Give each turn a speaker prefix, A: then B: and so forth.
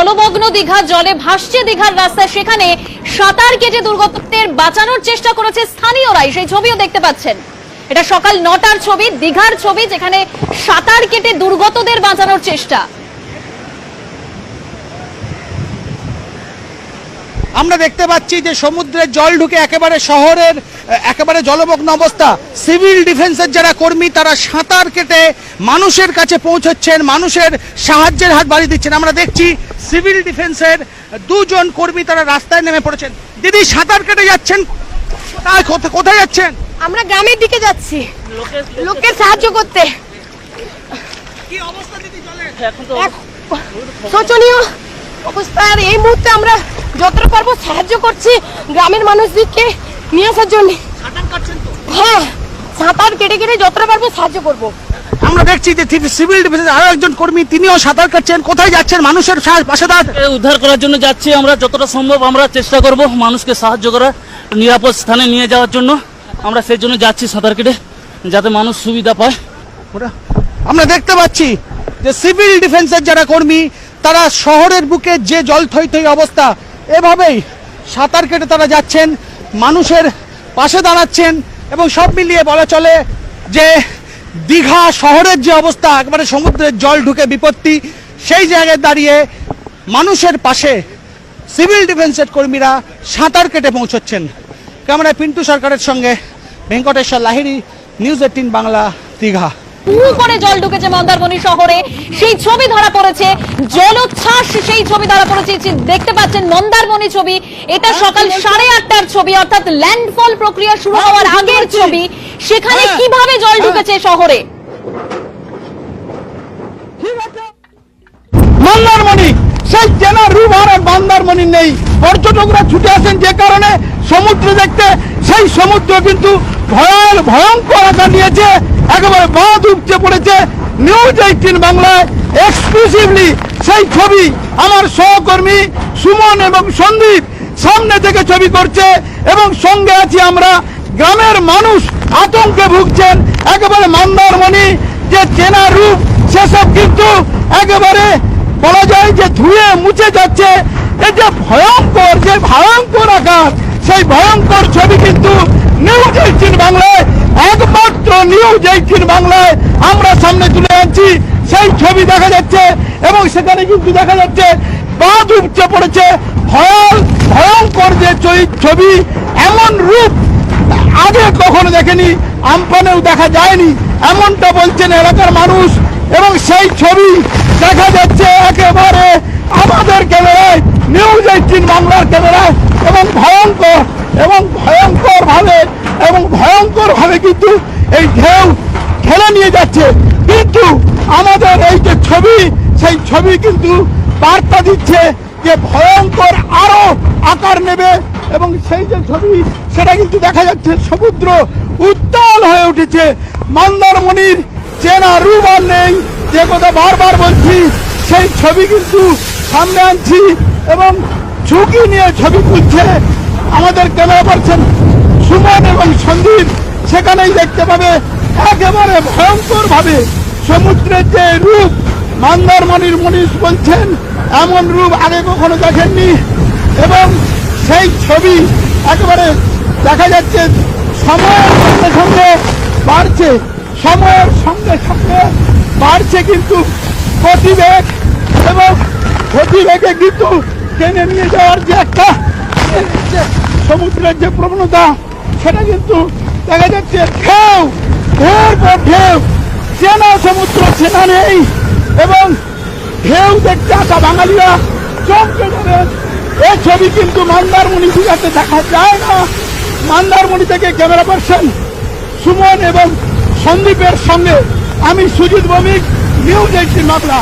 A: জলমগ্ন দীঘা, জলে ভাসছে দীঘার রাস্তা, সেখানে সাঁতার কেটে দুর্গতদের বাঁচানোর চেষ্টা করেছে স্থানীয়রাই। সেই ছবিও দেখতে পাচ্ছেন। এটা সকাল 9টার ছবি, দীঘার ছবি, যেখানে সাঁতার কেটে দুর্গতদের বাঁচানোর চেষ্টা।
B: আমরা দেখতে পাচ্ছি যে সমুদ্রের জল ঢুকে একেবারে শহরের একেবারে জলমগ্ন অবস্থা। সিভিল ডিফেন্সের যারা কর্মী তারা সাঁতার কেটে মানুষের কাছে পৌঁছচ্ছেন, মানুষের সাহায্যের হাত বাড়িয়ে দিচ্ছেন। আমরা দেখছি সিভিল ডিফেন্সের দুজন কর্মী তারা রাস্তায় নেমে পড়েছেন। দিদি, সাঁতার কেটে যাচ্ছেন, কোথায় যাচ্ছেন?
C: আমরা গ্রামের দিকে যাচ্ছি লোকের সাহায্য করতে।
B: কি অবস্থা দিদি জলের?
C: শোচনীয় অবস্থা। আর এই মুহূর্তে আমরা যতটা পারবো সাহায্য করছি গ্রামের মানুষদেরকে নিয়ে আসার জন্য।
B: সাঁতার কাটছেন তো?
C: হ্যাঁ, সাঁতার কেটে কেটে যতটা পারবো সাহায্য করবো।
B: আমরা দেখছি যে সিভিল ডিফেন্সের আরো একজন কর্মী, তিনিও সাঁতার কাটছেন। কোথায় যাচ্ছেন? মানুষের পাশে দাঁড়াতে
D: উদ্ধার করার জন্য যাচ্ছি। আমরা যতটা সম্ভব আমরা চেষ্টা করব মানুষকে সাহায্য করার, নিরাপদ স্থানে নিয়ে যাওয়ার জন্য। আমরা সেই জন্য যাচ্ছি সাঁতার কেটে, যাতে মানুষ সুবিধা পায়।
B: আমরা দেখতে পাচ্ছি যে সিভিল ডিফেন্সের যারা কর্মী তারা শহরের বুকে যে জল থই থই অবস্থা, এভাবেই সাঁতার কেটে তারা যাচ্ছেন, মানুষের পাশে দাঁড়াচ্ছেন। এবং সব মিলিয়ে বলা চলে যে দীঘা শহরের যে অবস্থা, একবারে সমুদ্রের জল ঢুকে বিপত্তি, সেই জায়গায় দাঁড়িয়ে মানুষের পাশে সিভিল ডিফেন্সের কর্মীরা সাঁতার কেটে পৌঁছচ্ছেন। ক্যামেরায় পিন্টু সরকারের সঙ্গে ভেঙ্কটেশ্বর লাহিড়ী, নিউজ 18 বাংলা, দীঘা।
A: করে জল ঢুকেছে মন্দারমণি শহরে, সেই ছবি ধরা পড়েছে। জলোচ্ছ্বাস, সেই ছবি ধরা পড়েছে। দেখতে পাচ্ছেন মন্দারমণি ছবি। এটা সকাল 8:30টার ছবি, অর্থাৎ ল্যান্ডফল প্রক্রিয়া শুরু হওয়ার আগের ছবি। সেখানে কিভাবে জল ঢুকেছে শহরে।
B: মন্দারমণি, সেই চেনা রূপ আর মন্দারমণি নেই। পর্যটকরা ছুটে আসেন যে কারণে সমুদ্র দেখতে। সেই সমুদ্র কিন্তু ভয়ঙ্কর আকার নিয়েছে, একেবারে বাঁধ উপচে পড়েছে। নিউজ 18 বাংলায় এক্সক্লুসিভলি সেই ছবি আমার সহকর্মী সুমন এবং সন্দীপ সামনে থেকে ছবি করছে, এবং সঙ্গে আছি আমরা। গ্রামের মানুষ আতঙ্কে ভুগছেন। একেবারে মন্দারমণি যে চেনা রূপ, সেসব কিন্তু একেবারে বলা যায় যে ধুয়ে মুছে যাচ্ছে। এই যে ভয়ঙ্কর আকার, সেই ভয়ঙ্কর ছবি কিন্তু নিউজ 18 বাংলায়, একমাত্র নিউজ 18 বাংলায় আমরা সামনে তুলে আনছি। সেই ছবি দেখা যাচ্ছে, এবং সেখানে কিন্তু দেখা যাচ্ছে বাঁধ উপচে পড়েছে। ভয়ঙ্কর যে ছবি, এমন রূপ আগে কখনো দেখেনি, আমপানেও দেখা যায়নি, এমনটা বলছেন এলাকার মানুষ। এবং সেই ছবি দেখা যাচ্ছে একেবারে আমাদের ক্যামেরায়, নিউজ 18 বাংলার ক্যামেরায়, এবং ভয়ঙ্কর ভাবে কিন্তু এই ঢেউ ঠেলে নিয়ে যাচ্ছে। কিন্তু আমাদের এই যে ছবি, সেই ছবি কিন্তু বার্তা দিচ্ছে যে ভয়ঙ্কর আরো আকার নেবে। এবং সেই যে ছবি, সেটা কিন্তু দেখা যাচ্ছে সমুদ্র উত্তাল হয়ে উঠেছে। মন্দারমণির চেনা রূপ আর নেই, যে কথা বারবার বলছি। সেই ছবি কিন্তু সামনে আনছি, এবং ঝুঁকি নিয়ে ছবি তুলছে আমাদের ক্যামেরা পারসন সুমন এবং সন্দীপ। সেখানেই দেখতে পাবে একেবারে ভয়ঙ্কর ভাবে সমুদ্রের যে রূপ, মন্দারমণির মনীষ বলছেন এমন রূপ আগে কখনো দেখেননি। এবং সেই ছবি একেবারে দেখা যাচ্ছে সময়ের সঙ্গে সঙ্গে বাড়ছে, বাড়ছে কিন্তু গতিবেগ, এবং গতিবেগে কিন্তু টেনে নিয়ে যাওয়ার যে একটা সমুদ্রের যে প্রবণতা, সেটা কিন্তু দেখা যাচ্ছে ঢেউর পর ঢেউ। চেনা সমুদ্র চেনা নেই, এবং ঢেউ দেখতে আসা বাঙালিরা চমকে যাবেন। এই ছবি কিন্তু মন্দারমণি দীঘাতে দেখা যায় না। মন্দারমণি থেকে ক্যামেরা পারসন সুমন এবং সন্দীপের সঙ্গে আমি সুজিত ভৌমিক, নিউজ 18 বাংলা।